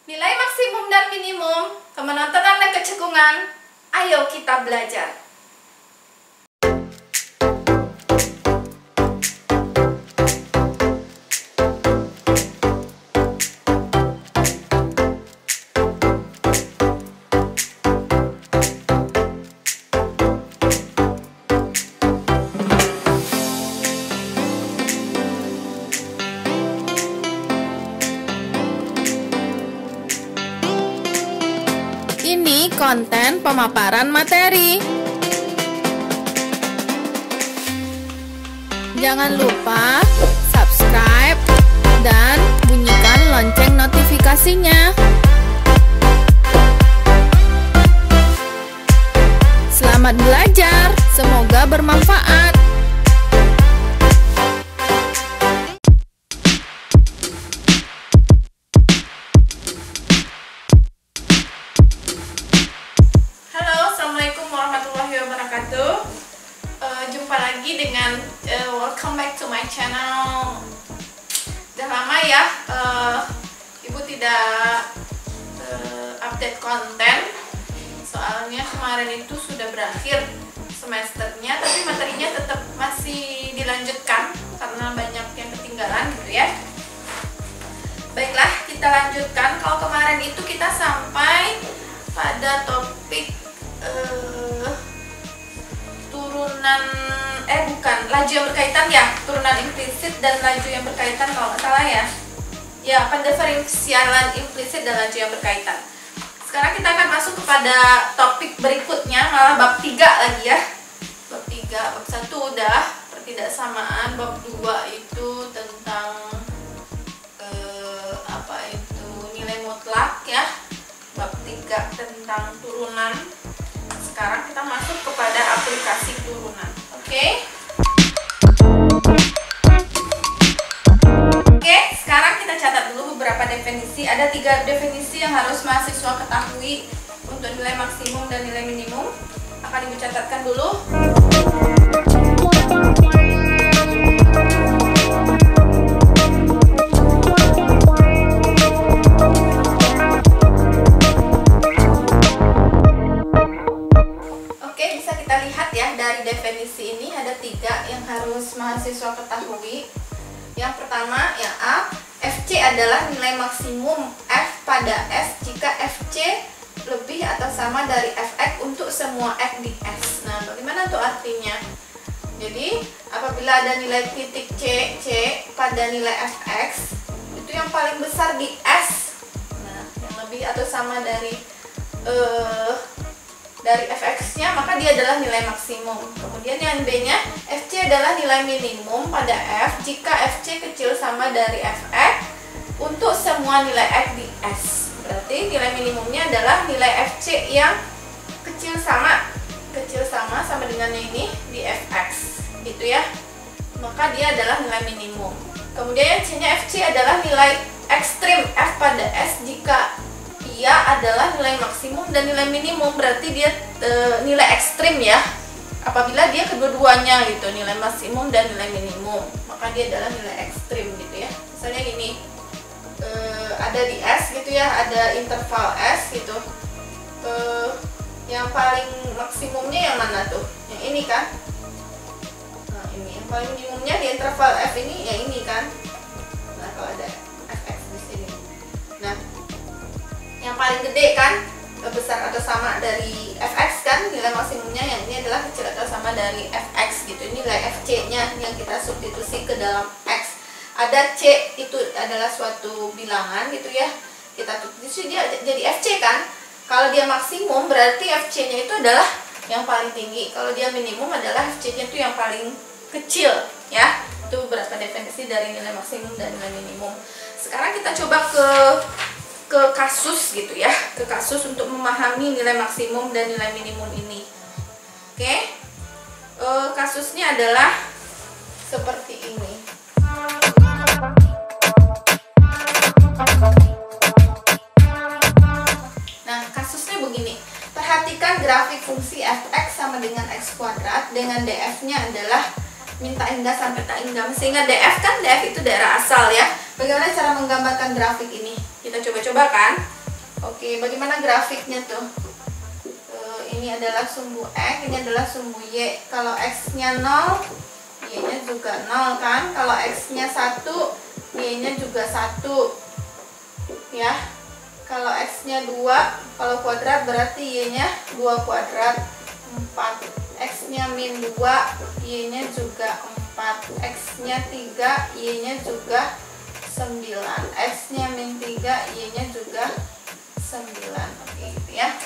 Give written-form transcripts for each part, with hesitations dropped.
Nilai maksimum dan minimum, kemenontonan dan kecekungan. Ayo kita belajar. Ini konten pemaparan materi. Jangan lupa subscribe dan bunyikan lonceng notifikasinya. Selamat belajar, semoga bermanfaat. Jumpa lagi dengan welcome back to my channel. Udah lama ya Ibu tidak update konten, soalnya kemarin itu sudah berakhir semesternya, tapi materinya tetap masih dilanjutkan karena banyak yang ketinggalan gitu ya. Baiklah, kita lanjutkan. Kalau kemarin itu kita sampai pada topik laju yang berkaitan ya, turunan implisit dan laju yang berkaitan kalau nggak salah ya. Ya, pendiferensialan implisit dan laju yang berkaitan. Sekarang kita akan masuk kepada topik berikutnya, malah bab 3 lagi ya. Bab 3, bab 1 udah pertidaksamaan, bab 2 itu tentang nilai mutlak ya. Bab 3 tentang turunan. Sekarang kita masuk kepada aplikasi turunan. Oke, sekarang kita catat dulu beberapa definisi. Ada 3 definisi yang harus mahasiswa ketahui untuk nilai maksimum dan nilai minimum. Akan Ibu catatkan dulu. Definisi ini ada 3 yang harus mahasiswa ketahui. Yang pertama, yang A, FC adalah nilai maksimum F pada S jika FC lebih atau sama dari Fx untuk semua X di S. Nah, bagaimana tuh artinya? Jadi, apabila ada nilai titik C pada nilai Fx, itu yang paling besar di S. Nah, yang lebih atau sama dari Fx-nya, maka dia adalah nilai maksimum. Kemudian yang B-nya, Fc adalah nilai minimum pada F jika Fc kecil sama dari Fx untuk semua nilai X di S. Berarti nilai minimumnya adalah nilai Fc yang kecil sama dengannya ini di Fx, gitu ya. Maka dia adalah nilai minimum. Kemudian yang C-nya, Fc adalah nilai ekstrim F pada S jika ia adalah nilai maksimum dan nilai minimum. Berarti dia nilai ekstrim ya, apabila dia kedua-duanya gitu, nilai maksimum dan nilai minimum, maka dia adalah nilai ekstrim gitu ya. Misalnya gini, ada di S gitu ya, ada interval S gitu, yang paling maksimumnya yang mana tuh? Yang ini kan. Nah, ini yang paling minimumnya di interval F ini, ya ini kan. Nah, kalau ada Fx di sini, nah yang paling gede kan, besar atau sama dari Fx kan, nilai maksimumnya. Yang ini adalah kecil atau sama dari Fx gitu. Ini nilai Fc-nya yang kita substitusi ke dalam X. Ada C, itu adalah suatu bilangan gitu ya, kita substitusi dia jadi Fc kan. Kalau dia maksimum berarti Fc-nya itu adalah yang paling tinggi. Kalau dia minimum adalah Fc-nya itu yang paling kecil ya. Itu beberapa definisi dari nilai maksimum dan nilai minimum. Sekarang kita coba ke kasus gitu ya, ke kasus untuk memahami nilai maksimum dan nilai minimum ini. Oke, kasusnya adalah seperti ini. Nah, kasusnya begini. Perhatikan grafik fungsi Fx sama dengan X kuadrat dengan df-nya adalah minta hingga sampai tak hingga. Sehingga df kan, df itu daerah asal ya. Bagaimana cara menggambarkan grafik ini? Kita coba-coba kan. Oke, bagaimana grafiknya tuh? Ini adalah sumbu X, ini adalah sumbu Y. Kalau X-nya 0, Y-nya juga 0 kan? Kalau X-nya 1, Y-nya juga 1. Ya. Kalau X-nya 2, kalau kuadrat berarti Y-nya 2 kuadrat, 4. X-nya min 2, Y-nya juga 4. X-nya 3, Y-nya juga 9. X-nya min 3, Y-nya juga 9. Oke, gitu ya.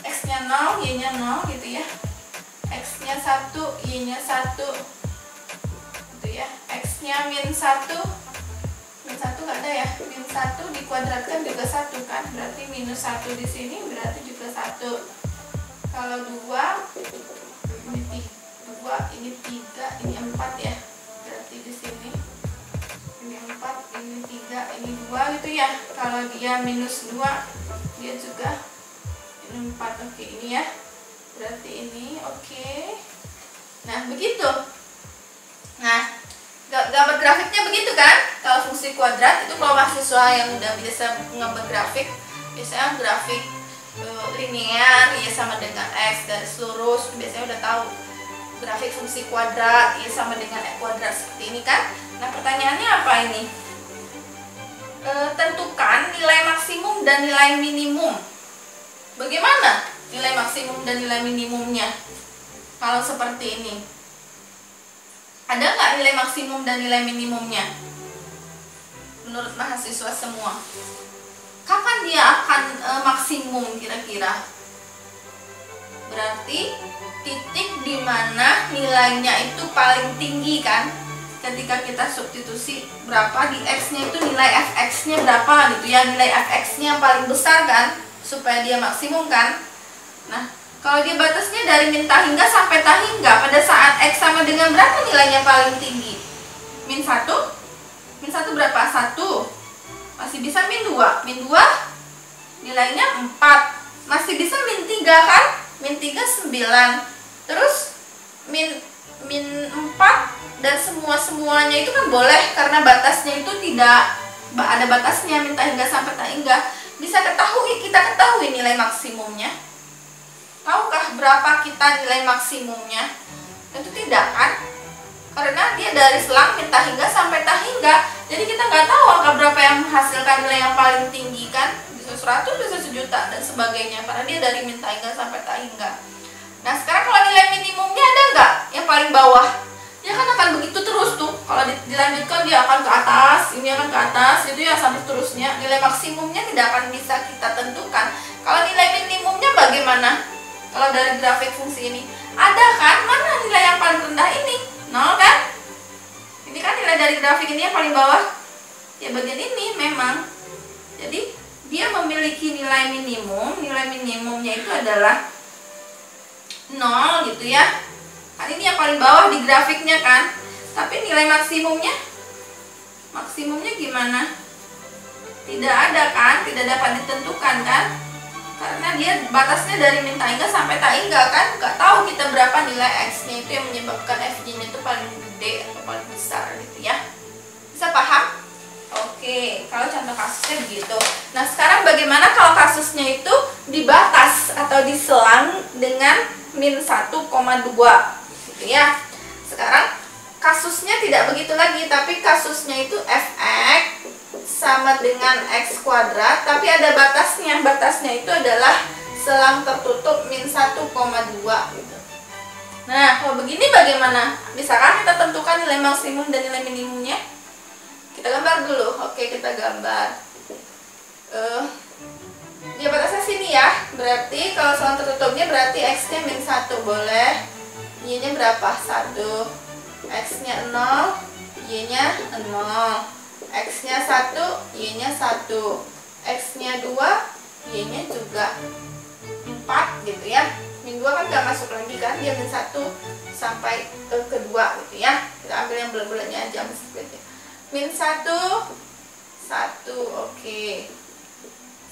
X-nya 0, Y-nya 0 gitu ya. X-nya 1, Y-nya 1 gitu ya. X-nya min 1, min 1 nggak ada ya. Min 1 dikuadratkan juga 1 kan, berarti minus 1 di sini berarti juga 1. Kalau 2, ini 2, ini 3, ini 4 ya, berarti di sini ini 4, ini 3, ini 2 gitu ya. Kalau dia minus 2, dia juga ini 4. Oke, ini ya, berarti ini. Oke, nah begitu. Nah, gambar grafiknya begitu kan. Kalau fungsi kuadrat itu, kalau mahasiswa yang udah biasa ngambil grafik, biasanya grafik linear ya sama dengan X, garis lurus, biasanya udah tahu grafik fungsi kuadrat ya sama dengan X kuadrat seperti ini kan. Nah, pertanyaannya apa ini? Tentukan nilai maksimum dan nilai minimum. Bagaimana nilai maksimum dan nilai minimumnya kalau seperti ini? Ada nggak nilai maksimum dan nilai minimumnya menurut mahasiswa semua? Kapan dia akan maksimum kira-kira? Berarti titik di mana nilainya itu paling tinggi kan? Ketika kita substitusi berapa di X-nya, itu nilai fx-nya berapa gitu ya. Nilai fx-nya yang paling besar kan, supaya dia maksimum kan. Nah, kalau dia batasnya dari min tahingga sampai tahingga, pada saat X sama dengan berapa nilainya paling tinggi? Min 1? Min 1 berapa? 1. Masih bisa min 2. Min 2 nilainya 4. Masih bisa min 3 kan? Min 3 9. Terus min 4 dan semuanya itu kan boleh, karena batasnya itu tidak ada batasnya, min tahingga sampai tahingga. Kita ketahui nilai maksimumnya. Tahukah berapa kita nilai maksimumnya? Tentu tidak kan? Karena dia dari selang min tahingga sampai tahingga. Jadi kita nggak tahu angka berapa yang menghasilkan nilai yang paling tinggi kan? Bisa 100, bisa 1 juta dan sebagainya. Karena dia dari min tahingga sampai tahingga. Nah, sekarang kalau nilai minimumnya ada nggak yang paling bawah? Dia kan akan begitu terus tuh. Kalau dilanjutkan dia akan ke atas, ini akan ke atas, itu ya sampai seterusnya. Nilai maksimumnya tidak akan bisa kita tentukan. Kalau nilai minimumnya bagaimana? Kalau dari grafik fungsi ini ada kan? Mana nilai yang paling rendah ini? 0 kan? Ini kan nilai dari grafik ini yang paling bawah. Ya bagian ini memang. Jadi dia memiliki nilai minimum. Nilai minimumnya itu adalah 0 gitu ya. Kan ini yang paling bawah di grafiknya kan. Tapi nilai maksimumnya gimana? Tidak ada kan? Tidak dapat ditentukan kan? Karena dia batasnya dari min tahingga sampai tahingga kan. Gak tahu kita berapa nilai X-nya, itu yang menyebabkan FJ-nya itu paling gede atau paling besar gitu ya. Bisa paham? Oke, kalau contoh kasusnya begitu. Nah, sekarang bagaimana kalau kasusnya itu dibatas atau diselang dengan min 1,2 gitu ya. Sekarang kasusnya tidak begitu lagi, tapi kasusnya itu fx sama dengan x kuadrat, tapi ada batasnya. Batasnya itu adalah selang tertutup min 1,2 gitu. Nah, kalau begini bagaimana? Bisakah kita tentukan nilai maksimum dan nilai minimumnya? Kita gambar dulu. Oke, kita gambar. Dia batasnya sini ya. Berarti kalau selang tertutupnya berarti x-nya min 1 boleh. Y-nya berapa? 1. X-nya 0, Y-nya 0. X-nya 1, Y-nya 1. X-nya 2, Y-nya juga 4 gitu ya. Min 2 kan gak masuk lagi kan, dia min 1 sampai ke kedua gitu ya. Kita ambil yang bulat-bulatnya aja meskipun. Min 1, 1, oke.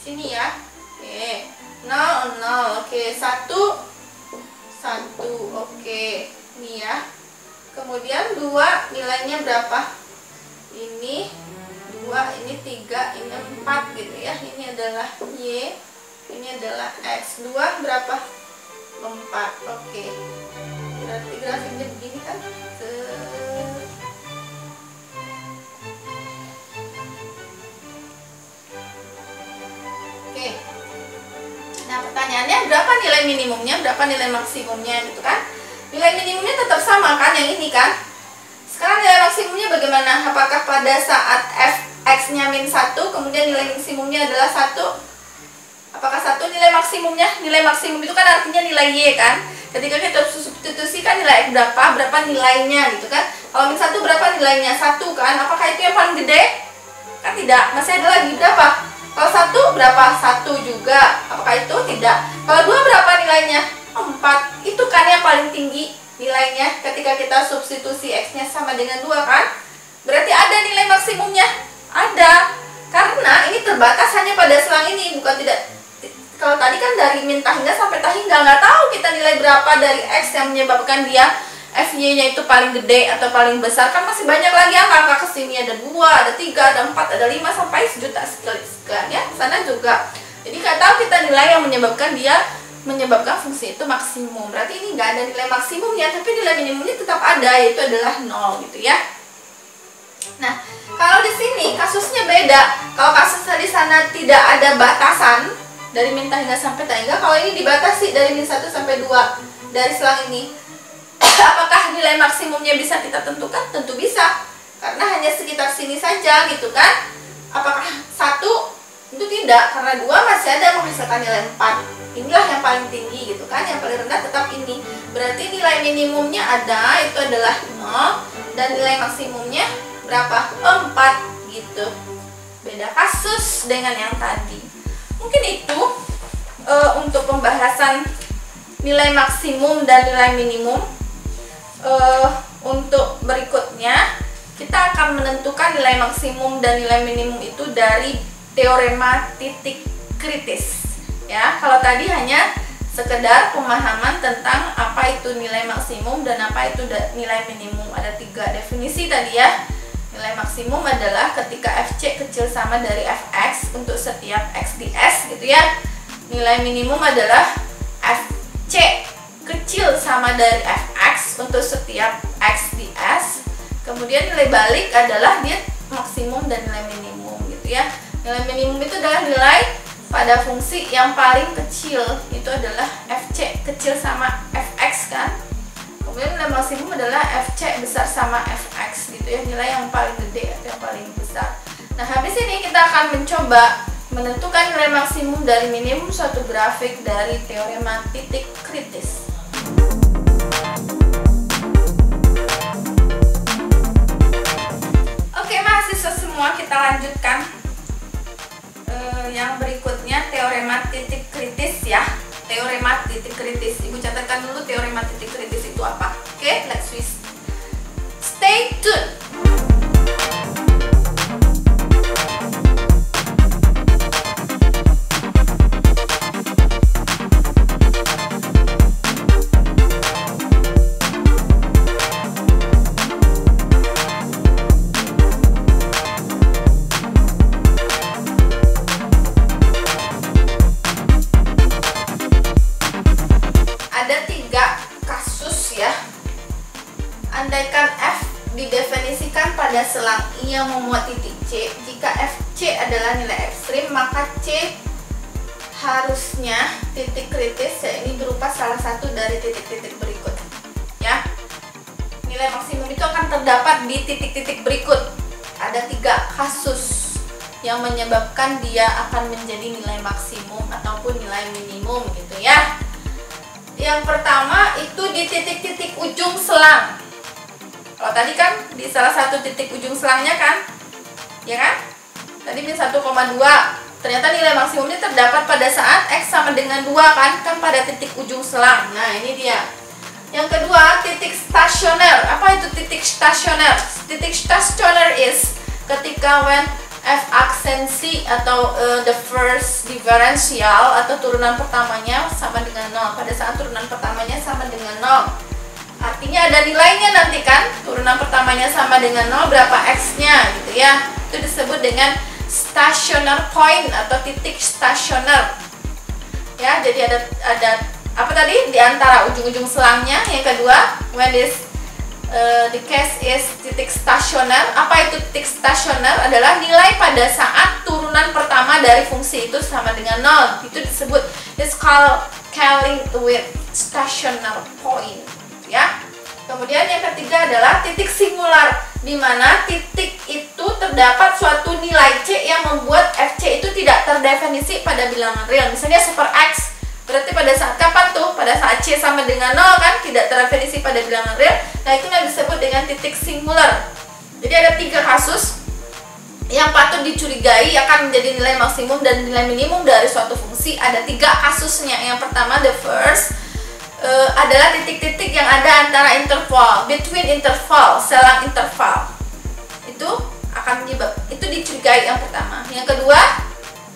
Sini ya. Oke. 0, 0, oke. 1, 1, oke. Ini ya. Kemudian 2 nilainya berapa? Ini 2 2, ini 3, ini 4 gitu ya. Ini adalah Y, ini adalah X. 2 berapa? 4. Oke. Berarti grafiknya begini kan? Oke. Nah, pertanyaannya berapa nilai minimumnya, berapa nilai maksimumnya gitu kan? Nilai minimumnya tetap sama kan, yang ini kan? Sekarang nilai maksimumnya bagaimana? Apakah pada saat fx-nya min 1, kemudian nilai maksimumnya adalah 1? Apakah 1 nilai maksimumnya? Nilai maksimum itu kan artinya nilai y kan? Ketika kita substitusikan nilai x berapa nilainya gitu kan? Kalau min 1 berapa nilainya? 1 kan? Apakah itu yang paling gede? Kan tidak, masih ada lagi berapa? Kalau 1 berapa? 1 juga. Apakah itu? Tidak. Kalau 2 berapa nilainya? 4. Itu kan yang paling tinggi nilainya ketika kita substitusi x-nya sama dengan 2 kan? Berarti ada nilai maksimumnya? Ada. Karena ini terbatas hanya pada selang ini, bukan tidak. Kalau tadi kan dari min tahingga sampai tahingga, nggak tahu kita nilai berapa dari x yang menyebabkan dia FY-nya itu paling gede atau paling besar. Kan masih banyak lagi angka kesini, ada 2, ada 3, ada 4, ada 5, sampai sejuta sekian ya. Sana juga. Jadi nggak tahu kita nilai yang menyebabkan fungsi itu maksimum. Berarti ini nggak ada nilai maksimumnya, tapi nilai minimumnya tetap ada, yaitu adalah 0 gitu ya. Nah, kalau di sini kasusnya beda. Kalau kasusnya di sana tidak ada batasan dari min tahingga sampai tahingga, kalau ini dibatasi dari min 1 sampai 2 dari selang ini. Apakah nilai maksimumnya bisa kita tentukan? Tentu bisa, karena hanya sekitar sini saja gitu kan. Apakah 1? Itu tidak, karena 2 masih ada menghasilkan nilai 4. Inilah yang paling tinggi gitu kan, yang paling rendah tetap ini. Berarti nilai minimumnya ada, itu adalah 0, dan nilai maksimumnya berapa? 4 gitu. Beda kasus dengan yang tadi. Mungkin itu untuk pembahasan nilai maksimum dan nilai minimum. Untuk berikutnya kita akan menentukan nilai maksimum dan nilai minimum itu dari teorema titik kritis. Ya, kalau tadi hanya sekedar pemahaman tentang apa itu nilai maksimum dan apa itu nilai minimum. Ada 3 definisi tadi ya. Nilai maksimum adalah ketika fc kecil sama dari fx untuk setiap x di s gitu ya. Nilai minimum adalah fc kecil sama dari fx untuk setiap x di s. Kemudian nilai balik adalah dia maksimum dan nilai minimum gitu ya. Nilai minimum itu adalah nilai pada fungsi yang paling kecil, itu adalah fc kecil sama fx kan. Kemudian nilai maksimum adalah fc besar sama fx gitu ya, nilai yang paling gede atau yang paling besar. Nah, habis ini kita akan mencoba menentukan nilai maksimum dari minimum suatu grafik dari teorema titik kritis. Oke mahasiswa semua, kita lanjutkan yang berikutnya, teorema titik kritis ya. Teorema titik kritis, Ibu catatkan dulu teorema titik kritis itu apa. Oke, let's stay tuned. Andaikan f didefinisikan pada selang I yang memuat titik C, jika fc adalah nilai ekstrim, maka C harusnya titik kritis ya ini berupa salah satu dari titik-titik berikut ya. Nilai maksimum itu akan terdapat di titik-titik berikut. Ada 3 kasus yang menyebabkan dia akan menjadi nilai maksimum ataupun nilai minimum gitu ya. Yang pertama itu di titik-titik ujung selang. Kalau tadi kan di salah satu titik ujung selangnya kan, ya kan? Tadi min 1,2, ternyata nilai maksimumnya terdapat pada saat X sama dengan 2 kan pada titik ujung selang. Nah ini dia. Yang kedua, titik stasioner. Apa itu titik stasioner? Titik stasioner is ketika when f aksensi atau the first differential atau turunan pertamanya sama dengan 0. Pada saat turunan pertamanya sama dengan 0. artinya ada nilainya nanti kan. Turunan pertamanya sama dengan 0, berapa x-nya gitu ya. Itu disebut dengan stationer point atau titik stasioner. Ya, jadi ada apa tadi? Di antara ujung-ujung selangnya. Yang kedua, when the case is titik stasioner. Apa itu titik stasioner? Adalah nilai pada saat turunan pertama dari fungsi itu sama dengan 0. Itu disebut, it's called calling with stationer point ya. Kemudian yang ketiga adalah titik singular, di mana titik itu terdapat suatu nilai C yang membuat FC itu tidak terdefinisi pada bilangan real. Misalnya super X, berarti pada saat kapan tuh? Pada saat C sama dengan 0 kan, tidak terdefinisi pada bilangan real. Nah, itu yang disebut dengan titik singular. Jadi ada 3 kasus yang patut dicurigai akan menjadi nilai maksimum dan nilai minimum dari suatu fungsi. Ada 3 kasusnya. Yang pertama, the first adalah titik-titik yang ada antara interval, between interval, selang interval. Itu akan menyebab, itu dicurigai yang pertama. Yang kedua,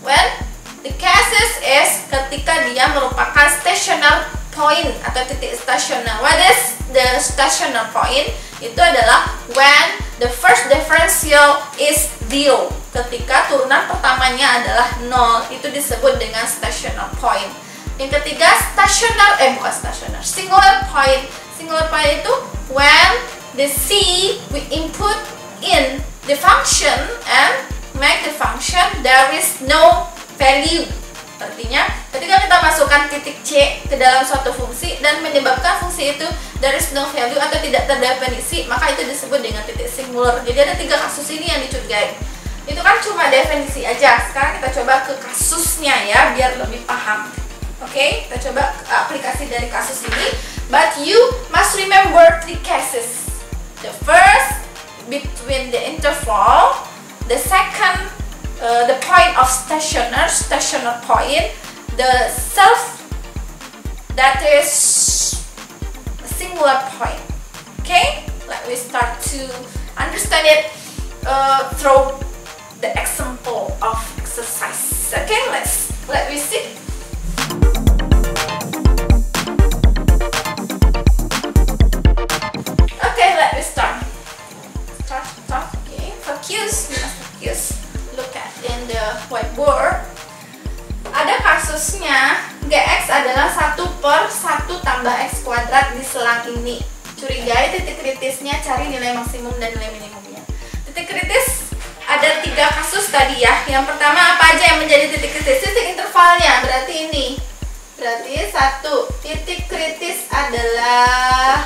when the cases is ketika dia merupakan stationer point atau titik stasioner. What is the stationer point? Itu adalah when the first differential is 0. Ketika turunan pertamanya adalah 0, itu disebut dengan stationer point. Yang ketiga, singular point. Singular point itu when the C we input in the function and make the function there is no value. Artinya, ketika kita masukkan titik C ke dalam suatu fungsi dan menyebabkan fungsi itu there is no value atau tidak terdefinisi, maka itu disebut dengan titik singular. Jadi ada 3 kasus ini yang dicurigai. Itu kan cuma definisi aja. Sekarang kita coba ke kasusnya ya, biar lebih paham. Oke, kita coba aplikasi dari kasus ini. But you must remember 3 cases. The first, between the interval. The second, the point of stationer point. The self, that is singular point. Okay, let me start to understand it through the example of exercise. Okay, let me see. Okay, let me start. Okay, focus. You must focus. Look at in the whiteboard. Ada kasusnya Gx adalah 1/1 tambah X kuadrat di selang ini. Curigai titik kritisnya, cari nilai maksimum dan nilai minimumnya. Titik kritis ada 3 kasus tadi ya. Yang pertama apa aja yang menjadi titik kritis? Titik intervalnya, berarti ini. Berarti 1. Titik kritis adalah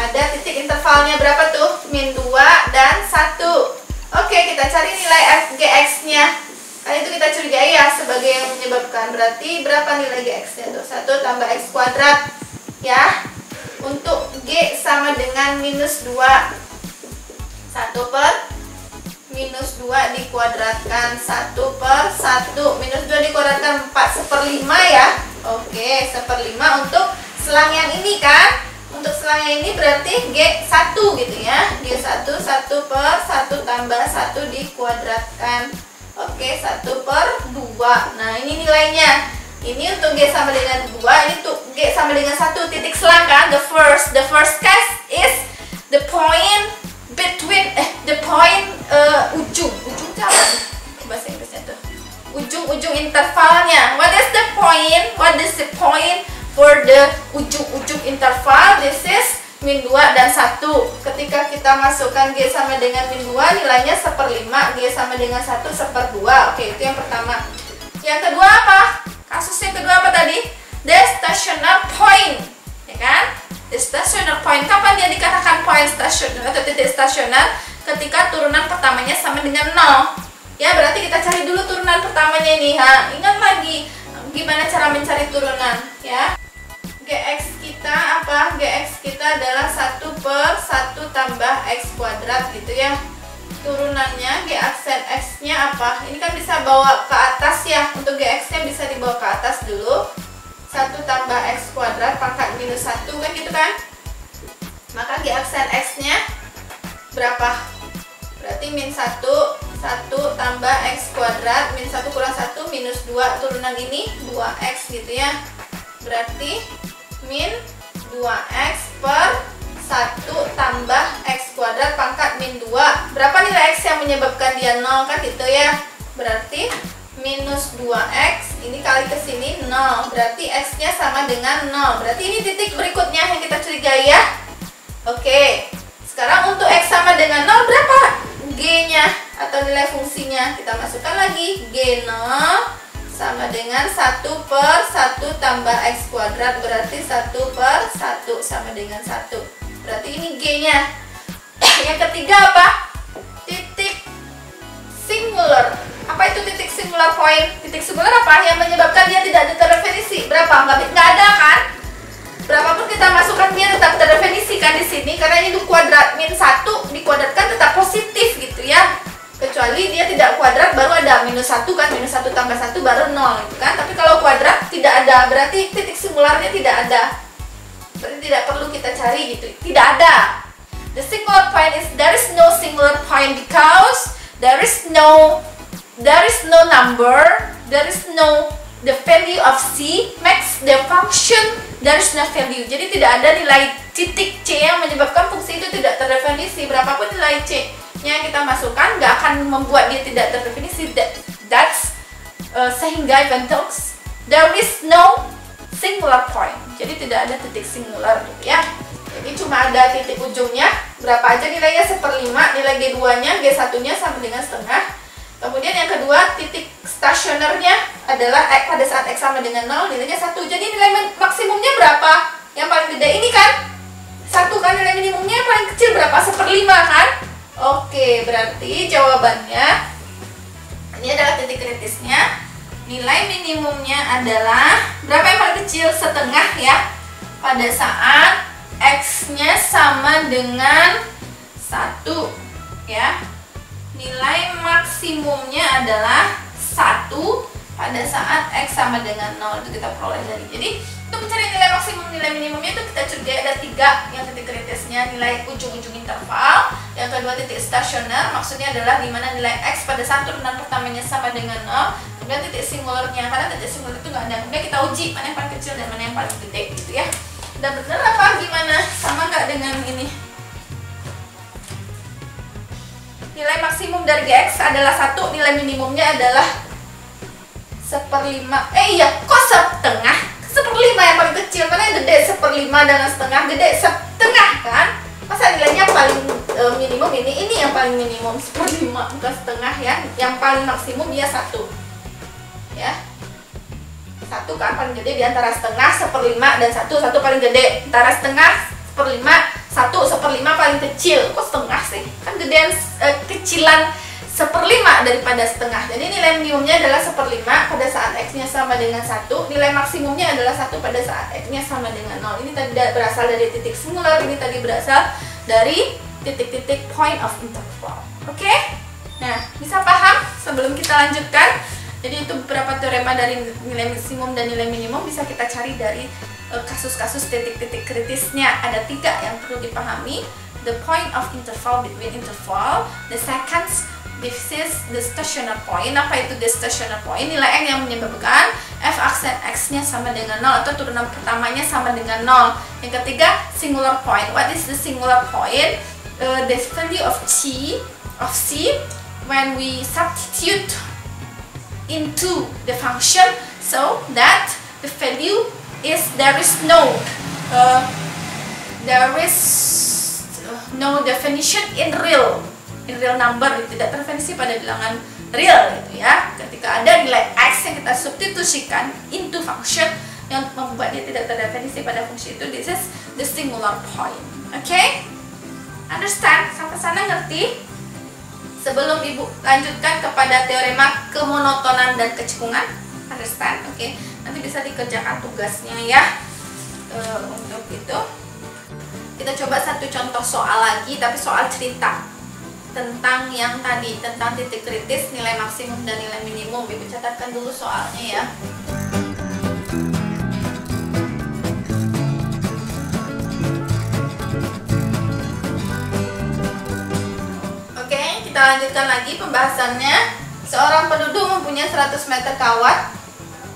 ada titik intervalnya berapa tuh? -2 dan 1. Oke, kita cari nilai Gx-nya. Kan itu kita curigai ya sebagai yang menyebabkan. Berarti berapa nilai Gx-nya tuh? 1 tambah X kuadrat ya. Untuk G sama dengan -2. 1 per -2 dikuadratkan 1/1. -2 dikuadratkan 4/5 ya. Oke, 1/5 untuk selang yang ini kan. Untuk selang yang ini berarti G1 gitu ya. G1 1/1 tambah 1 dikuadratkan. Oke, 1/2. Nah, ini nilainya. Ini untuk G sama dengan 2, ini untuk G sama dengan 1. Titik selang kan. The first case is the point between ujung itu apa sih bahasa Inggrisnya tuh? Ujung intervalnya. What is the point for the ujung interval? This is -2 dan 1. Ketika kita masukkan G sama dengan -2, nilainya 1/5. G sama dengan 1 1/2. Oke, itu yang pertama. Yang kedua apa? Kasus yang kedua apa tadi? The stationer point, ya kan? The stationer point. Kapan dia dikatakan point stationer atau titik stasioner? Ketika turunan pertamanya sama dengan 0. Ya, berarti kita cari dulu turunan pertamanya ini. Ingat lagi gimana cara mencari turunan, ya. Gx kita apa? Gx kita adalah 1/1 tambah X kuadrat gitu ya. Turunannya G aksen X-nya apa? Ini kan bisa bawa ke atas ya. Untuk Gx-nya bisa dibawa ke atas dulu. 1 tambah X kuadrat pangkat -1 kan gitu kan? Maka G aksen X-nya berapa? Berarti -1 tambah X kuadrat, -1 kurang 1, -2. Turunan ini 2X gitu ya. Berarti -2X per 1 tambah X kuadrat pangkat min 2. Berapa nilai X yang menyebabkan dia 0 kan itu ya. Berarti minus 2X ini kali ke sini 0. Berarti X-nya sama dengan 0. Berarti ini titik berikutnya yang kita curigai ya. Oke. Sekarang untuk X sama dengan 0 berapa? G-nya atau nilai fungsinya. Kita masukkan lagi. G0 sama dengan 1 per 1 tambah X kuadrat. Berarti 1 per 1 sama dengan 1. Berarti ini G-nya. Yang ketiga apa? Titik singular. Apa itu titik singular point? Titik singular apa? Yang menyebabkan dia tidak terdefinisi. Berapa? Nggak ada kan? Berapapun kita masukkan dia tetap terdefinisi kan di sini. Karena ini kuadrat min 1 dikuadratkan tetap positif gitu ya. Kecuali dia tidak kuadrat baru ada minus 1 kan. Minus 1 tambah 1 baru 0 gitu kan. Tapi kalau kuadrat tidak ada. Berarti titik singularnya tidak ada. Berarti tidak perlu kita cari gitu. Tidak ada. The singular point is there is no singular point because there is no number, there is no the value of C makes the function there is no value. Jadi tidak ada nilai titik C yang menyebabkan fungsi itu tidak terdefinisi. Berapapun nilai C yang kita masukkan nggak akan membuat dia tidak terdefinisi. Sehingga Ventox there is no singular point. Jadi tidak ada titik singular gitu ya. Jadi cuma ada titik ujungnya. Berapa aja nilainya 1/5. Nilai G2-nya, G1-nya sama dengan setengah. Kemudian yang kedua, titik stasionernya adalah pada saat X sama dengan 0, nilainya 1. Jadi nilai maksimumnya berapa? Yang paling gede ini kan? 1 kan, nilai minimumnya yang paling kecil berapa? 1/5 kan? Oke, berarti jawabannya ini adalah titik kritisnya. Nilai minimumnya adalah berapa yang paling kecil? Setengah ya. Pada saat X-nya sama dengan 1 ya. Nilai maksimumnya adalah 1 pada saat X sama dengan 0. Itu kita peroleh dari. Jadi untuk mencari nilai maksimum, nilai minimumnya itu kita curigai ada 3. Yang titik kritisnya nilai ujung-ujung interval. Yang kedua titik stasioner, maksudnya adalah dimana nilai X pada saat turunan pertamanya sama dengan 0. Kemudian titik singularnya, karena titik singular itu nggak ada. Kemudian kita uji mana yang paling kecil dan mana yang paling gede gitu ya. Udah bener apa gimana? Sama nggak dengan ini? Nilai maksimum dari Gx adalah 1, nilai minimumnya adalah 1/5. Iya, kok setengah? 1/5 yang paling kecil, mana yang gede? 1/5 dengan setengah, gede setengah kan? Masa nilainya paling minimum ini yang paling minimum 1/5 bukan setengah ya. Yang paling maksimum dia 1 ya. 1 kan paling gede di antara setengah, 1/5 dan 1 paling gede. Antara setengah, 1/5, 1/1 paling kecil. Kok setengah sih? Kan gedean kecilan 1/5 daripada setengah. Jadi nilai minimumnya adalah 1/5 pada saat X-nya sama dengan 1. Nilai maksimumnya adalah 1 pada saat X-nya sama dengan 0. Ini tadi berasal dari titik singular, ini tadi berasal dari titik-titik point of interval. Oke? Nah, bisa paham sebelum kita lanjutkan? Jadi itu beberapa teorema dari nilai maksimum dan nilai minimum bisa kita cari dari kasus-kasus titik-titik kritisnya. Ada 3 yang perlu dipahami. The point of interval between interval. The second, this is the stationary point. Apa itu the stationary point? Nilai N yang menyebabkan f aksen X-nya sama dengan 0 atau turunan pertamanya sama dengan 0. Yang ketiga, singular point. What is the singular point? The value of C when we substitute into the function so that the value is there is no definition in real number, tidak terdefinisi pada bilangan real gitu ya. Ketika ada nilai X yang kita substitusikan into function yang membuat dia tidak terdefinisi pada fungsi itu, this is the singular point. Okay? Understand? Sampai sana ngerti? Sebelum Ibu lanjutkan kepada teorema kemonotonan dan kecekungan, understand? Oke, nanti bisa dikerjakan tugasnya ya. Untuk itu kita coba satu contoh soal lagi, tapi soal cerita tentang yang tadi, tentang titik kritis, nilai maksimum dan nilai minimum. Ibu catatkan dulu soalnya ya. Kita lanjutkan lagi pembahasannya. Seorang penduduk mempunyai 100 meter kawat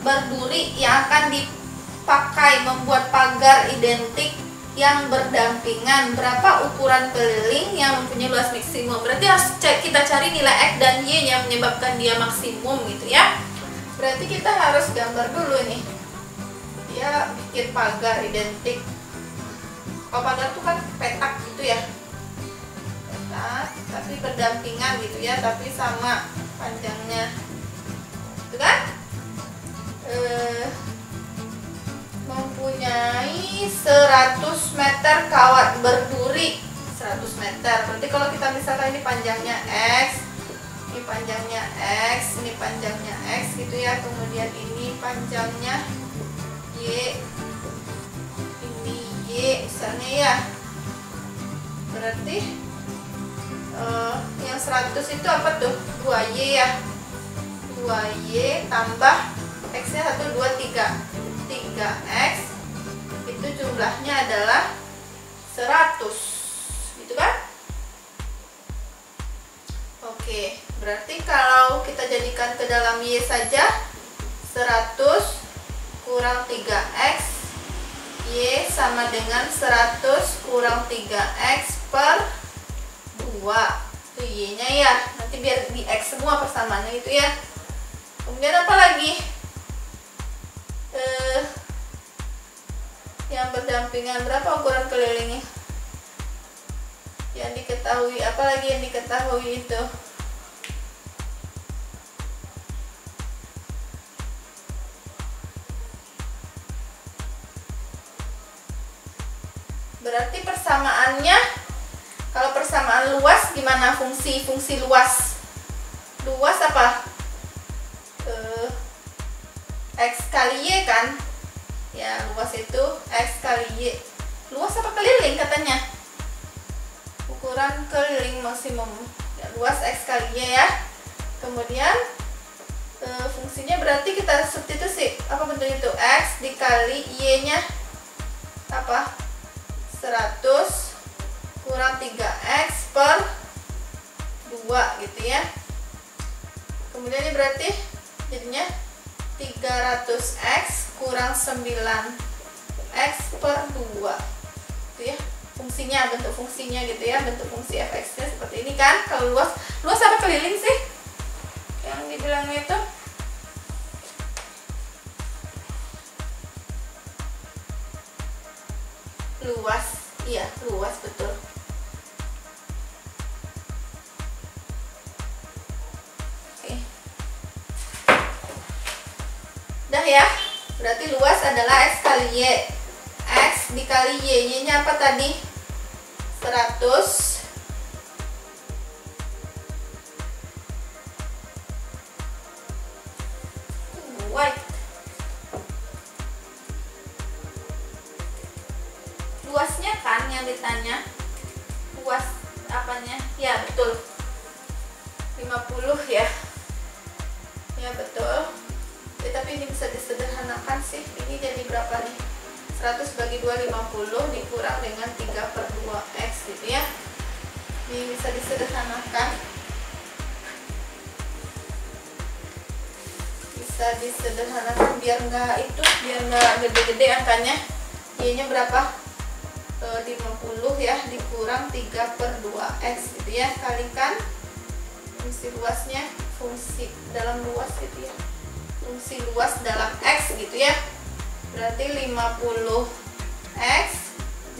berduri yang akan dipakai membuat pagar identik yang berdampingan. Berapa ukuran keliling yang mempunyai luas maksimum? Berarti harus kita cari nilai X dan Y yang menyebabkan dia maksimum gitu ya. Berarti kita harus gambar dulu nih. Dia bikin pagar identik. Kalau pagar itu kan petak gitu ya. Petak, tapi berdampingan gitu ya, tapi sama panjangnya. Itu kan? Mempunyai 100 meter kawat berduri. 100 meter. Berarti kalau kita misalkan ini panjangnya X, ini panjangnya X, ini panjangnya X gitu ya. Kemudian ini panjangnya Y, ini Y misalnya ya. Berarti yang 100 itu apa tuh? 2Y ya. 2Y tambah X-nya 1, 2, 3. 3X itu jumlahnya adalah 100 gitu kan? Oke, berarti kalau kita jadikan ke dalam Y saja, 100 kurang 3X, Y sama dengan 100 kurang 3X per 2. Itu Y nya ya, nanti biar di X semua persamaannya itu ya. Kemudian apa lagi? Yang berdampingan, berapa ukuran kelilingnya? Yang diketahui, apalagi yang diketahui itu? Berarti persamaannya, kalau persamaan luas gimana fungsi luas? Luas apa? X kali Y kan? Ya, luas itu X kali Y. Luas apa keliling katanya? Ukuran keliling maksimum. Ya, luas X kali Y ya. Kemudian fungsinya berarti kita substitusi. Apa bentuknya itu? X dikali Y nya apa? 100 kurang 3X per 2 gitu ya. Kemudian ini berarti jadinya 300X kurang 9X per 2 itu ya, fungsinya, bentuk fungsinya gitu ya, bentuk fungsi fx nya seperti ini kan. Kalau luas apa keliling sih yang dibilangnya itu? Luas, iya luas betul. Ya, berarti luas adalah X kali Y. X dikali Y, Y nya apa tadi? 100 white. Luasnya kan yang ditanya. Luas apanya? Ya betul, 50 ya. Ya betul. Tapi ini bisa disederhanakan sih. Ini jadi berapa nih? 100 bagi 2, 50 dikurang dengan 3 per 2X gitu ya. Ini bisa disederhanakan. Bisa disederhanakan biar nggak gede-gede angkanya. Y nya berapa? 50 ya, dikurang 3 per 2X gitu ya. Kalikan fungsi luasnya, fungsi dalam luas gitu ya. Fungsi luas dalam X gitu ya. Berarti 50X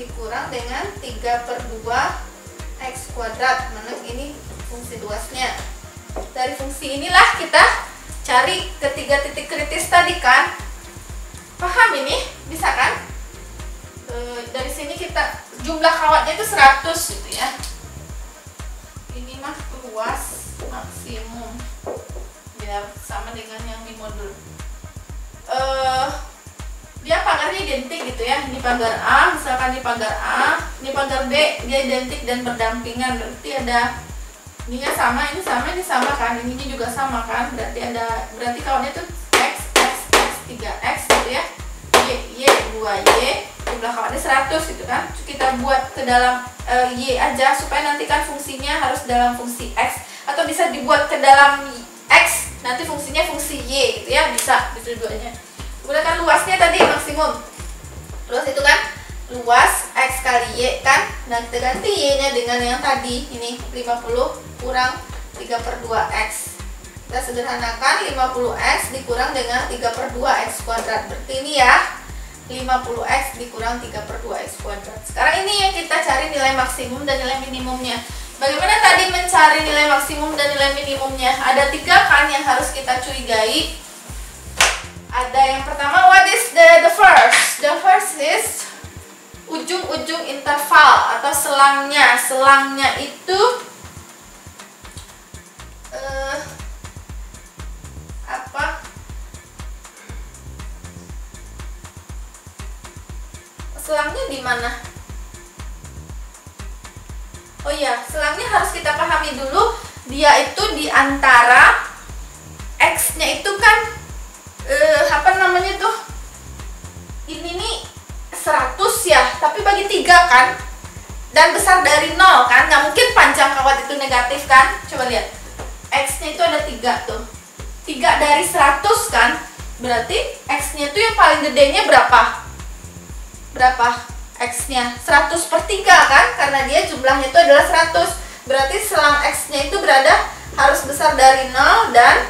dikurang dengan 3 per 2X kuadrat. Mana ini fungsi luasnya. Dari fungsi inilah kita cari ketiga titik kritis tadi kan. Paham ini? Bisa kan? Dari sini kita jumlah kawatnya itu 100 gitu ya. Ini mah luas maksimum. Biar sama dengan yang di modul. Dia pagarnya identik gitu ya. Ini pagar A, misalkan di pagar A, ini pagar B, dia identik dan berdampingan. Berarti ada ininya sama, ini sama, ini sama kan, ininya juga sama kan. Berarti kawatnya tuh X, 3X gitu ya. Y, 2Y, jumlah kawatnya 100 gitu kan. Kita buat ke dalam Y aja supaya nanti kan fungsinya harus dalam fungsi X, atau bisa dibuat ke dalam X, nanti fungsinya fungsi Y gitu ya, bisa dua-duanya. Kemudian kan luasnya tadi maksimum. Luas itu kan luas X kali Y kan. Nah, kita ganti Y-nya dengan yang tadi. Ini 50 kurang 3/2X. Kita sederhanakan 50X dikurang dengan 3/2X kuadrat. Berarti ini ya 50X dikurang 3/2X kuadrat. Sekarang ini yang kita cari nilai maksimum dan nilai minimumnya. Bagaimana tadi mencari nilai maksimum dan nilai minimumnya? Ada 3 kan yang harus kita curigai. Ada yang pertama, what is the first? The first is ujung-ujung interval atau selangnya. Selangnya itu apa? Selangnya di mana? Oh iya, selangnya harus kita pahami dulu. Dia itu di antara X-nya itu kan apa namanya tuh? Ini nih 100 ya, tapi bagi 3 kan? Dan besar dari 0 kan? Nggak mungkin panjang kawat itu negatif kan? Coba lihat. X-nya itu ada 3 tuh. 3 dari 100 kan? Berarti X-nya itu yang paling gedenya berapa? Berapa? X-nya 100/3 kan, karena dia jumlahnya itu adalah 100. Berarti selang X-nya itu berada harus besar dari 0 dan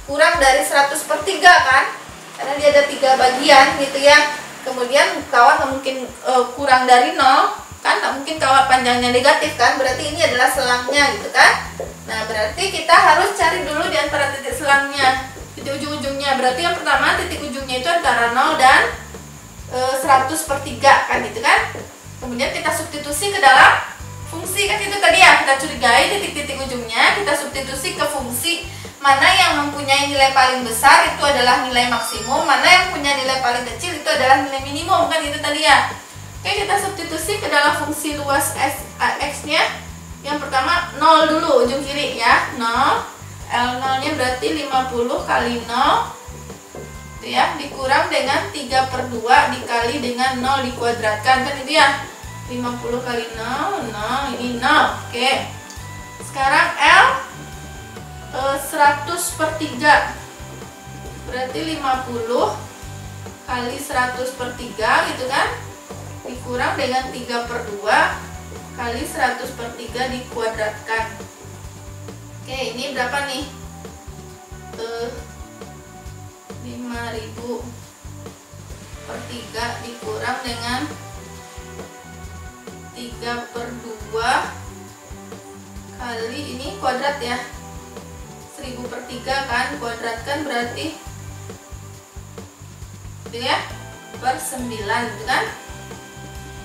kurang dari 100/3 kan, karena dia ada 3 bagian gitu ya. Kemudian kawat nggak mungkin kurang dari 0 kan, nggak mungkin kawat panjangnya negatif kan, berarti ini adalah selangnya gitu kan. Nah, berarti kita harus cari dulu di antara titik selangnya, titik ujung-ujungnya. Berarti yang pertama titik ujungnya itu antara 0 dan 100/3 kan gitu kan. Kemudian kita substitusi ke dalam fungsi kan, itu tadi ya, kita curigai titik-titik ujungnya, kita substitusi ke fungsi. Mana yang mempunyai nilai paling besar itu adalah nilai maksimum, mana yang punya nilai paling kecil itu adalah nilai minimum kan, itu tadi ya. Oke, kita substitusi ke dalam fungsi luas X-nya. Yang pertama 0 dulu ujung kiri ya, 0. L0 nya berarti 50 kali 0 itu ya, dikurang dengan 3/2 dikali dengan 0 dikuadratkan kan, itu ya. 50 kali 0, 0, ini 0. Oke. Sekarang L 100/3 berarti 50 kali 100/3 gitu kan, dikurang dengan 3/2 kali 100/3 dikuadratkan. Oke, ini berapa nih? 5000/3 dikurang dengan 3/2 kali ini kuadrat ya, 1000/3 kan, kuadratkan berarti itu ya, per 9 gitu kan.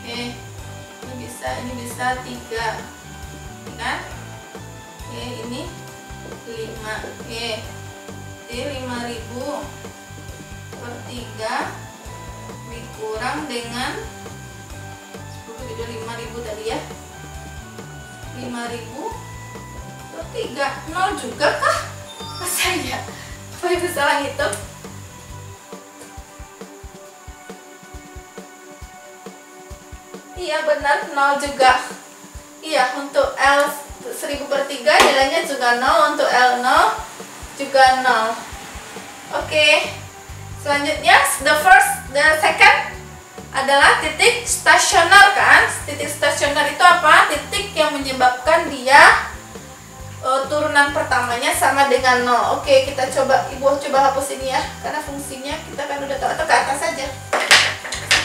Oke, ini bisa 3 kan. Oke, ini 5. Oke, jadi 5000/3 dikurang dengan 5000 tadi ya, 5000/3, 0 juga kah? Masa ya? Apa ibu salah ngitung? Iya benar, 0 juga. Iya, untuk L 1000/3 nilainya juga 0, untuk L0 juga 0. Oke. Selanjutnya the second adalah titik stasioner kan. Titik stasioner itu apa? Titik yang menyebabkan dia turunan pertamanya sama dengan 0. Oke, kita coba, Ibu coba hapus ini ya, karena fungsinya kita kan udah tahu, atau ke atas saja.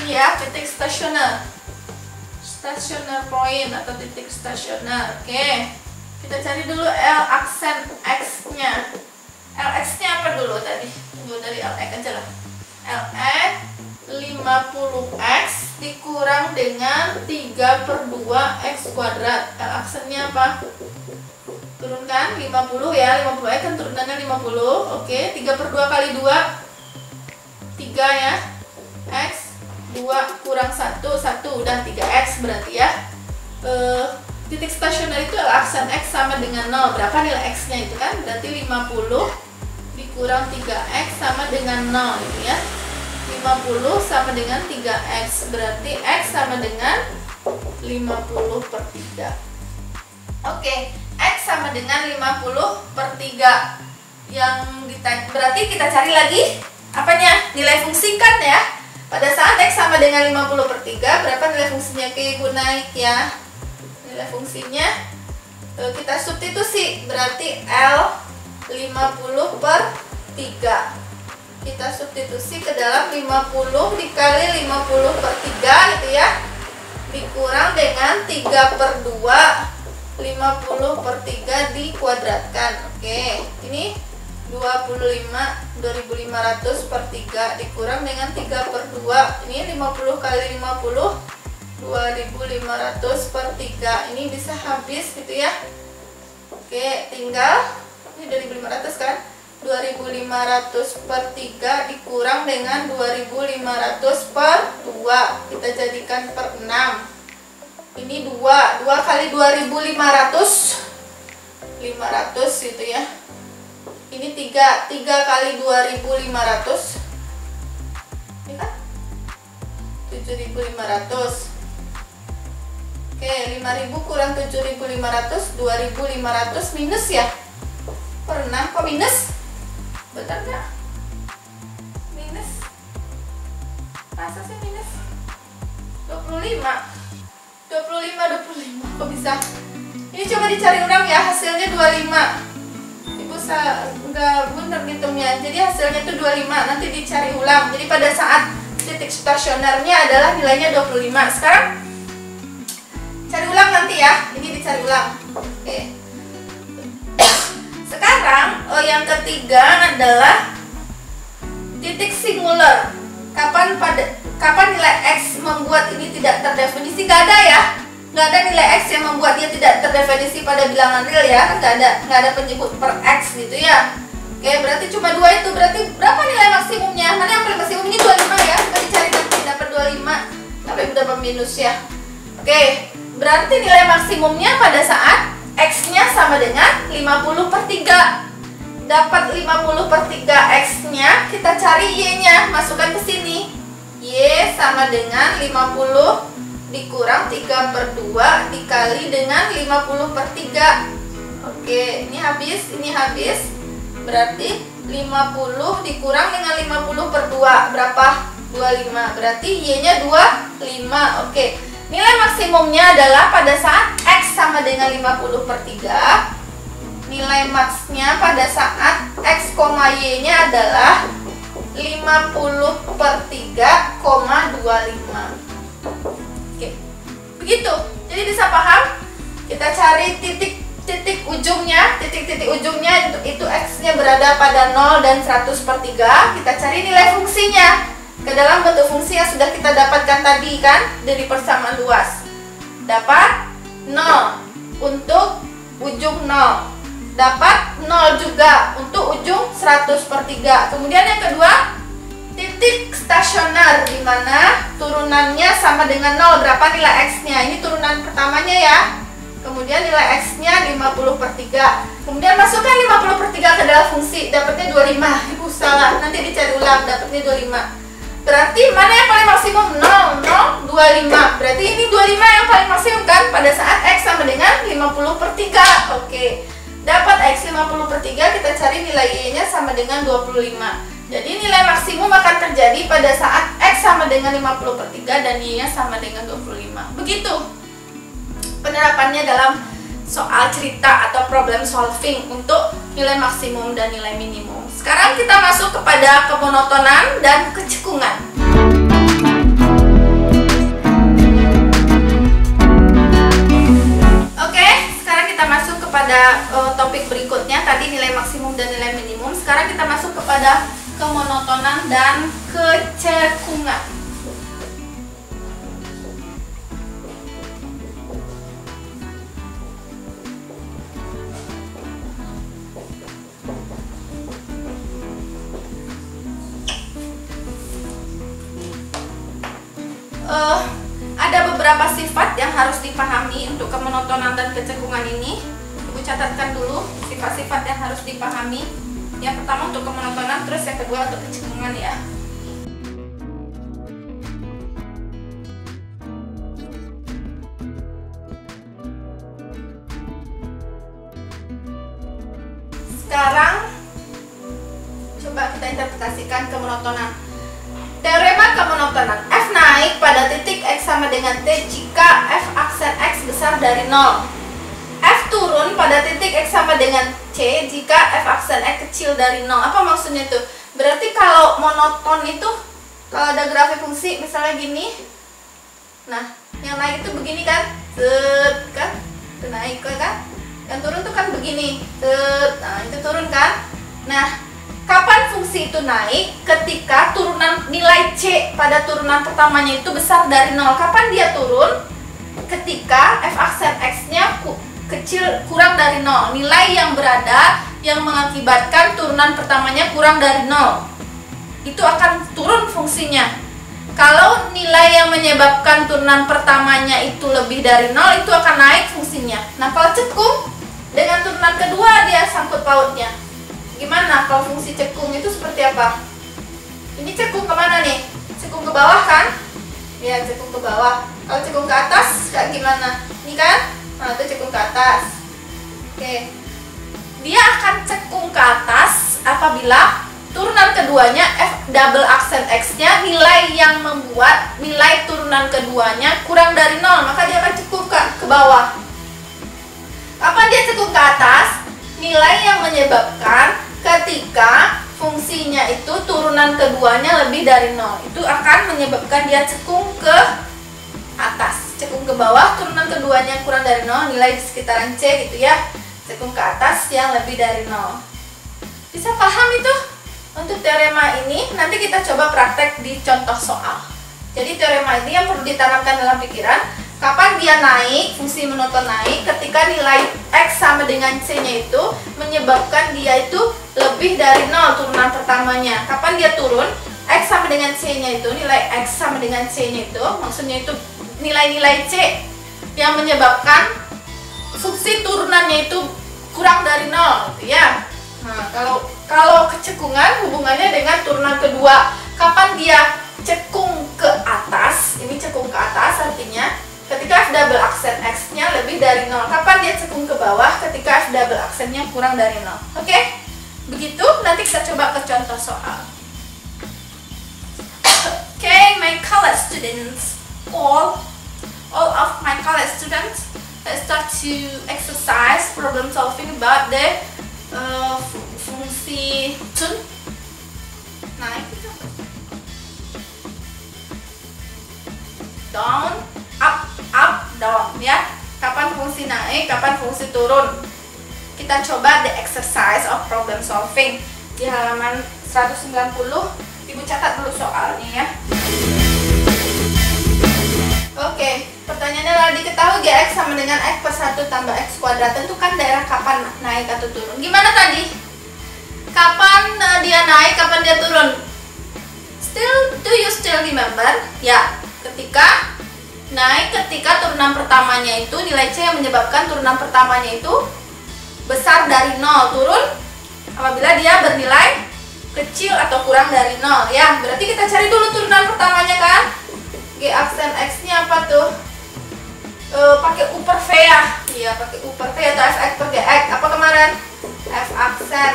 Ini ya, titik stasioner. Stationer point atau titik stasioner. Oke. Kita cari dulu L aksen X-nya. Lx-nya apa dulu tadi? Tunggu dari Lx aja lah. Lx 50x dikurang dengan 3/2x kuadrat. L aksennya apa? Turunkan 50 ya, 50x kan turunannya 50. Oke, 3/2 kali 2 3 ya. X 2 kurang 1 udah 3x berarti ya. Titik stasioner itu aksen X sama dengan 0. Berapa nilai X-nya itu kan? Berarti 50 dikurang 3x sama dengan 0 gitu ya. 50 sama dengan 3x, berarti X sama dengan 50/3. Oke, X sama dengan 50/3. Yang ditanya, berarti kita cari lagi apanya? Nilai fungsi kan ya. Pada saat X sama dengan 50/3, berapa nilai fungsinya? Oke, Ibu naik ya. Nilai fungsinya kita substitusi, berarti L 50/3. Kita substitusi ke dalam 50 dikali 50/3 gitu ya. Dikurang dengan 3/2, 50/3 dikuadratkan. Oke, ini 2500/3 dikurang dengan 3/2. Ini 50 kali 50, 2500/3. Ini bisa habis gitu ya. Oke, tinggal ini 2500 kan? 2500/3 dikurang dengan 2500/2. Kita jadikan per 6. Ini 2 kali 2500, 500 gitu ya. Ini 3 kali 2500, ya kan? 7500. Oke, 5000 kurang 7500, 2500 minus ya. Per 6, kok minus? Benar nggak? Minus. Masa sih minus? 25. 25, kok bisa? Ini coba dicari ulang ya, hasilnya 25. Ibu nggak bener ngitungnya, jadi hasilnya itu 25. Nanti dicari ulang. Jadi pada saat titik stasionernya adalah nilainya 25. Sekarang cari ulang nanti ya. Ini dicari ulang. Oke. Sekarang yang ketiga adalah titik singular. Kapan nilai X membuat ini tidak terdefinisi? Gak ada ya, nggak ada nilai X yang membuat dia tidak terdefinisi pada bilangan real ya, kan nggak ada penyebut per X gitu ya. Oke, berarti cuma 2 itu. Berarti berapa nilai maksimumnya? Mana yang paling maksimum? Ini 25 ya, kita dicari nanti dapat 25 sampai dapat minus ya. Oke, berarti nilai maksimumnya pada saat X-nya sama dengan 50/3. Dapat 50/3 X-nya, kita cari Y-nya, masukkan ke sini. Y sama dengan 50 dikurang 3/2 dikali dengan 50/3. Oke, ini habis. Berarti 50 dikurang dengan 50/2 berapa? 25. Berarti Y-nya 25. Oke. Nilai maksimumnya adalah pada saat X sama dengan 50/3. Nilai maksnya pada saat X, Y-nya adalah 50/3,25. Oke, begitu. Jadi bisa paham? Kita cari titik ujungnya. Titik ujungnya itu X-nya berada pada 0 dan 100/3. Kita cari nilai fungsinya ke dalam bentuk fungsi yang sudah kita dapatkan tadi kan, dari persamaan luas. Dapat 0 untuk ujung 0. Dapat 0 juga untuk ujung 100/3. Kemudian yang kedua, titik stasioner di mana turunannya sama dengan 0. Berapa nilai X-nya? Ini turunan pertamanya ya. Kemudian nilai X-nya 50/3. Kemudian masukkan 50/3 ke dalam fungsi, dapatnya 25. Ibu salah, nanti dicari ulang, dapatnya 25. Berarti mana yang paling maksimum? 0, 25. Berarti ini 25 yang paling maksimum kan pada saat X sama dengan 50/3. Oke. Dapat X 50/3, kita cari nilai Y-nya sama dengan 25. Jadi nilai maksimum akan terjadi pada saat X sama dengan 50/3 dan Y-nya sama dengan 25. Begitu penerapannya dalam soal cerita atau problem solving untuk nilai maksimum dan nilai minimum. Sekarang kita masuk kepada kemonotonan dan kecekungan. Pada topik berikutnya, tadi nilai maksimum dan nilai minimum. Sekarang kita masuk kepada kemonotonan dan kecekungan. Ada beberapa sifat yang harus dipahami untuk kemonotonan dan kecekungan ini. Ibu catatkan dulu sifat-sifat yang harus dipahami. Yang pertama untuk kemonotonan, terus yang kedua untuk kecekungan ya. Sekarang coba kita interpretasikan kemonotonan. Teorema kemonotonan. F naik pada titik X sama dengan T jika F aksen X besar dari 0. F turun pada titik X sama dengan C jika F aksen X kecil dari 0. Apa maksudnya tuh? Berarti kalau monoton itu, kalau ada grafik fungsi misalnya gini, nah yang naik itu begini kan, set kan, itu naik kan, yang turun tuh kan begini, set, nah itu turun kan. Nah, kapan fungsi itu naik? Ketika turunan nilai C pada turunan pertamanya itu besar dari 0. Kapan dia turun? Ketika F aksen X-nya kecil kurang dari 0. Nilai yang berada yang mengakibatkan turunan pertamanya kurang dari 0. Itu akan turun fungsinya. Kalau nilai yang menyebabkan turunan pertamanya itu lebih dari 0, itu akan naik fungsinya. Nah, kalau cekung dengan turunan kedua dia sangkut pautnya. Gimana kalau fungsi cekung itu seperti apa? Ini cekung kemana nih? Cekung ke bawah kan? Ya, cekung ke bawah. Kalau cekung ke atas kayak gimana? Ini kan? Nah, itu cekung ke atas. Oke. Dia akan cekung ke atas apabila turunan keduanya F double aksen X-nya nilai yang membuat nilai turunan keduanya kurang dari 0, maka dia akan cekung ke bawah. Kapan dia cekung ke atas? Nilai yang menyebabkan ketika fungsinya itu turunan keduanya lebih dari 0, itu akan menyebabkan dia cekung ke atas. Cekung ke bawah, turunan keduanya kurang dari 0, nilai di sekitaran C gitu ya. Cekung ke atas yang lebih dari 0. Bisa paham itu? Untuk teorema ini nanti kita coba praktek di contoh soal. Jadi teorema ini yang perlu ditanamkan dalam pikiran. Kapan dia naik, fungsi monoton naik? Ketika nilai X sama dengan C-nya itu menyebabkan dia itu lebih dari 0 turunan pertamanya. Kapan dia turun? X sama dengan C-nya itu, nilai X sama dengan C-nya itu, maksudnya itu nilai-nilai C yang menyebabkan fungsi turunannya itu kurang dari 0 gitu ya. Nah, kalau kecekungan hubungannya dengan turunan kedua. Kapan dia cekung ke atas? Ini cekung ke atas artinya ketika F double aksen X-nya lebih dari 0. Kapan dia cekung ke bawah? Ketika F double aksennya kurang dari 0. Oke? Begitu, nanti kita coba ke contoh soal. Okay, my college students, all of my college students, let's start to exercise problem solving about the fungsi tun. Naik itu down, up, down ya. Kapan fungsi naik, kapan fungsi turun. Kita coba the exercise of problem solving di halaman 190. Ibu catat dulu soalnya ya. Oke, pertanyaannya adalah diketahui Gx sama dengan X per 1 tambah X kuadrat. Tentukan daerah kapan naik atau turun. Gimana tadi? Kapan dia naik, kapan dia turun? Do you still remember? Ya, ketika naik, ketika turunan pertamanya itu nilai C yang menyebabkan turunan pertamanya itu besar dari 0. Turun apabila dia bernilai kecil atau kurang dari 0 ya. Berarti kita cari dulu turunan pertamanya kan. G aksen X-nya apa tuh? Pakai U per V ya. Iya, pakai U per V atau Fx per Gx. Apa kemarin? F aksen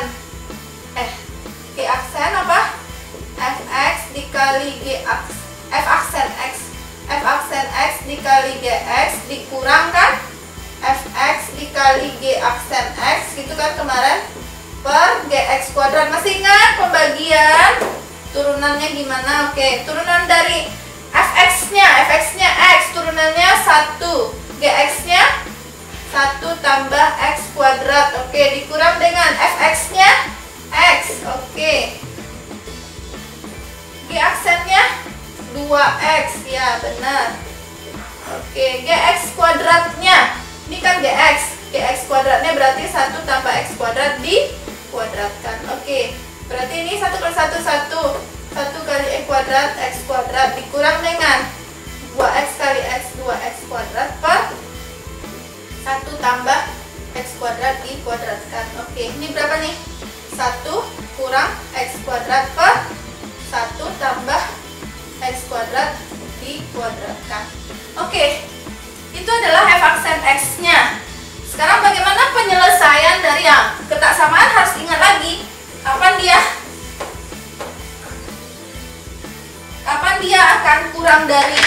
G aksen apa? Fx dikali G aksen F aksen X. F aksen X dikali Gx dikurangkan Fx dikali G aksen X gitu kan kemarin, per Gx kuadrat. Masih ingat pembagian turunannya gimana? Oke, turunan dari Fx-nya X, turunannya 1, Gx-nya 1 tambah X kuadrat. Oke, dikurang dengan Fx-nya X. Oke, G aksennya 2X ya, benar. Oke, Gx kuadratnya ini kan Gx kuadratnya berarti 1 tambah X kuadrat dikuadratkan. Oke, berarti ini 1 per 1 1 kali X kuadrat dikurang dengan 2X kali X 2X kuadrat per 1 tambah X kuadrat dikuadratkan. Oke, ini berapa nih? 1 kurang X kuadrat per 1 tambah X kuadrat dikuadratkan. Oke, itu adalah F aksen X-nya. Sekarang bagaimana penyelesaian dari yang ketaksamaan? Harus ingat lagi kapan dia dia akan kurang dari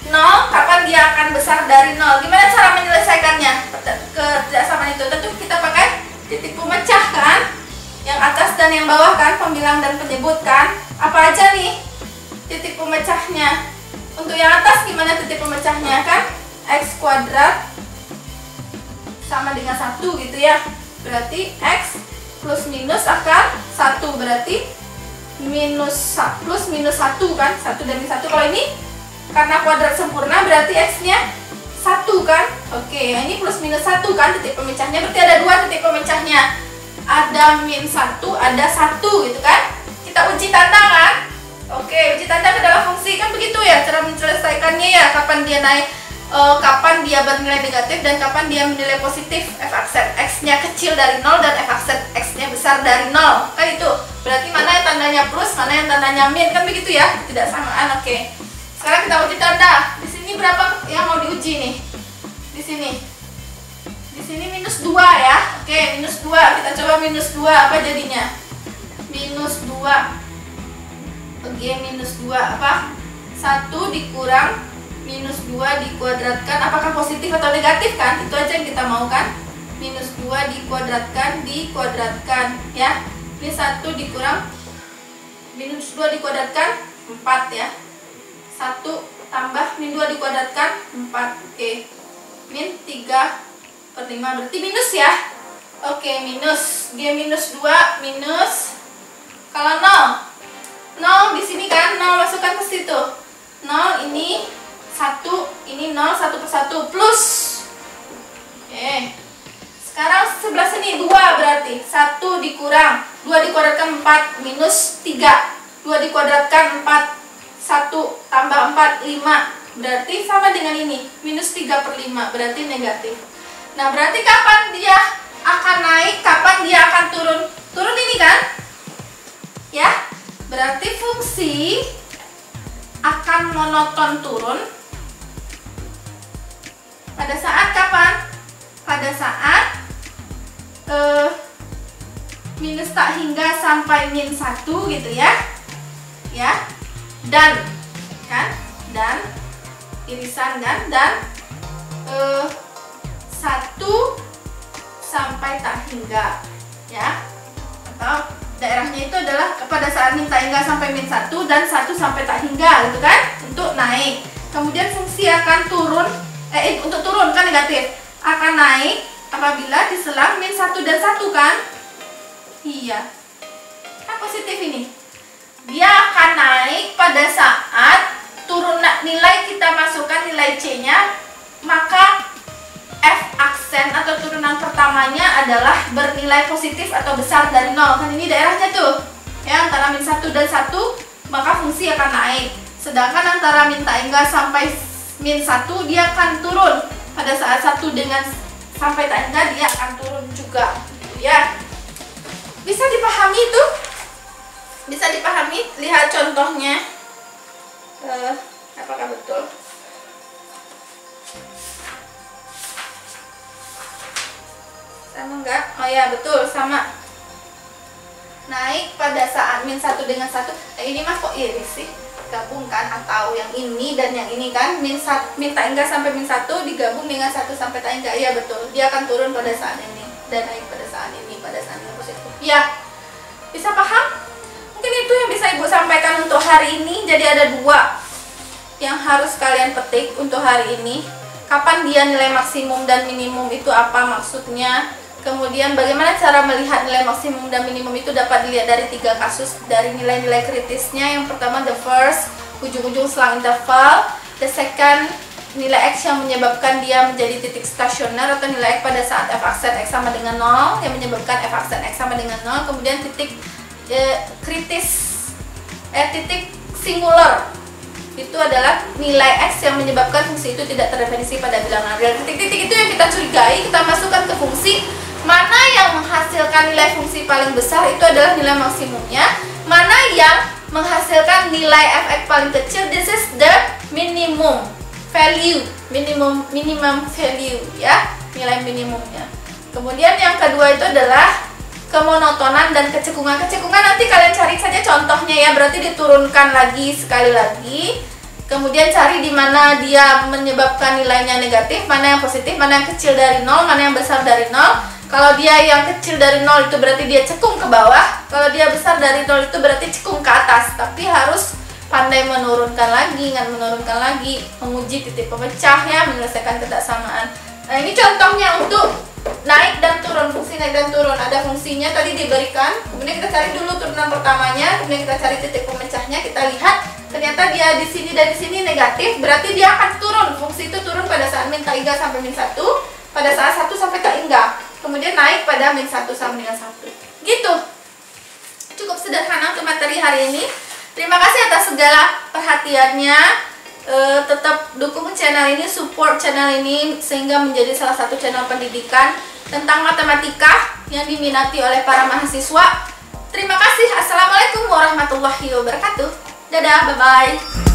0, kapan dia akan besar dari 0. Gimana cara menyelesaikannya ketidaksamaan itu? Tentu kita pakai titik pemecah kan, yang atas dan yang bawah kan, pembilang dan penyebut kan. Apa aja nih titik pemecahnya? Untuk yang atas gimana titik pemecahnya kan? X kuadrat sama dengan 1 gitu ya. Berarti X plus minus akan 1, berarti plus minus 1 kan, 1 dan 1. Kalau ini karena kuadrat sempurna berarti X-nya 1 kan. Oke, ini plus minus 1 kan titik pemecahnya, berarti ada 2 titik pemecahnya. Ada min 1, ada 1 gitu kan. Kita uji tanda kan. Oke, uji tanda adalah fungsi kan, begitu ya cara menyelesaikannya ya. Kapan dia naik, kapan dia bernilai negatif dan kapan dia bernilai positif. F aksen X-nya kecil dari 0 dan F aksen X-nya besar dari 0. Kan itu. Berarti mana yang tandanya plus, mana yang tandanya min, kan begitu ya. Tidak samaan. Oke. Sekarang kita uji tanda. Di sini berapa yang mau diuji nih? Di sini. Di sini minus 2 ya. Oke, minus 2. Kita coba minus 2 apa jadinya? Minus 2. Oke, minus 2 apa? 1 dikurang minus 2 dikuadratkan, apakah positif atau negatif kan? Itu aja yang kita mau kan? Minus 2 dikuadratkan ya. Ini 1 dikurang minus 2 dikuadratkan 4 ya. 1 tambah min 2 dikuadratkan 4. Oke. Min 3/5 berarti minus ya. Oke, minus. Dia minus 2 minus. Kalau 0 di sini kan, 0 masukkan ke situ. 0 ini 1, ini 0, 1/1 plus. Oke. Sekarang sebelah sini 2 berarti 1 dikurang 2 dikuadratkan 4 minus 3. 2 dikuadratkan 4, 1 tambah 4, 5. Berarti sama dengan ini, minus 3/5 berarti negatif. Nah, berarti kapan dia akan naik, kapan dia akan turun? Turun ini kan? Ya. Berarti fungsi akan monoton turun pada saat kapan? Pada saat minus tak hingga sampai min 1 gitu ya. Ya. Dan kan? Dan irisan kan? Dan 1 sampai tak hingga ya. Atau daerahnya itu adalah pada saat min tak hingga sampai min 1 dan 1 sampai tak hingga gitu kan, untuk naik. Kemudian fungsi akan turun, untuk turun kan negatif, akan naik apabila diselang min 1 dan 1 kan. Iya, kan positif ini. Dia akan naik pada saat turun nilai, kita masukkan nilai C-nya, maka F aksen atau turunan pertamanya adalah bernilai positif atau besar dari 0. Kan ini daerahnya tuh ya, antara min 1 dan 1, maka fungsi akan naik. Sedangkan antara min tak hingga sampai min 1 dia akan turun. Pada saat 1 dengan sampai tak hingga dia akan turun juga ya. Bisa dipahami itu? Bisa dipahami? Lihat contohnya. Apakah betul? Sama enggak? Oh ya, betul, sama. Naik pada saat min 1 dengan 1. Ini mah kok iris sih? Gabungkan atau yang ini dan yang ini kan, min tak hingga sampai min 1 digabung dengan 1 sampai tak hingga. Iya betul. Dia akan turun pada saat ini dan naik pada saat ini, pada saat ini positif. Ya. Bisa paham? Mungkin itu yang bisa Ibu sampaikan untuk hari ini. Jadi ada 2 yang harus kalian petik untuk hari ini. Kapan dia nilai maksimum dan minimum itu apa maksudnya? Kemudian bagaimana cara melihat nilai maksimum dan minimum itu dapat dilihat dari 3 kasus dari nilai-nilai kritisnya. Yang pertama the first, ujung-ujung selang interval. The second, nilai X yang menyebabkan dia menjadi titik stasioner atau nilai X pada saat F aksen X sama dengan 0 yang menyebabkan F aksen X sama dengan 0. Kemudian titik kritis, titik singular itu adalah nilai X yang menyebabkan fungsi itu tidak terdefinisi pada bilangan real. Titik-titik itu yang kita curigai, kita masukkan ke fungsi. Mana yang menghasilkan nilai fungsi paling besar itu adalah nilai maksimumnya. Mana yang menghasilkan nilai Fx paling kecil, this is the minimum value, minimum value ya, nilai minimumnya. Kemudian yang kedua itu adalah kemonotonan dan kecekungan. Kecekungan nanti kalian cari saja contohnya ya, berarti diturunkan lagi sekali lagi. Kemudian cari di mana dia menyebabkan nilainya negatif, mana yang positif, mana yang kecil dari 0, mana yang besar dari 0. Kalau dia yang kecil dari 0 itu berarti dia cekung ke bawah. Kalau dia besar dari 0 itu berarti cekung ke atas. Tapi harus pandai menurunkan lagi, menurunkan lagi, menguji titik pemecah ya, menyelesaikan ketidaksamaan. Nah, ini contohnya untuk naik dan turun, fungsi naik dan turun. Ada fungsinya tadi diberikan. Kemudian kita cari dulu turunan pertamanya, kemudian kita cari titik pemecahnya, kita lihat ternyata dia di sini dan di sini negatif, berarti dia akan turun. Fungsi itu turun pada saat min K3 sampai min 1, pada saat 1 sampai K3. Kemudian naik pada min 1 sampai dengan 1. Gitu. Cukup sederhana untuk materi hari ini. Terima kasih atas segala perhatiannya. Tetap dukung channel ini, support channel ini sehingga menjadi salah satu channel pendidikan tentang matematika yang diminati oleh para mahasiswa. Terima kasih. Assalamualaikum warahmatullahi wabarakatuh. Dadah, bye-bye.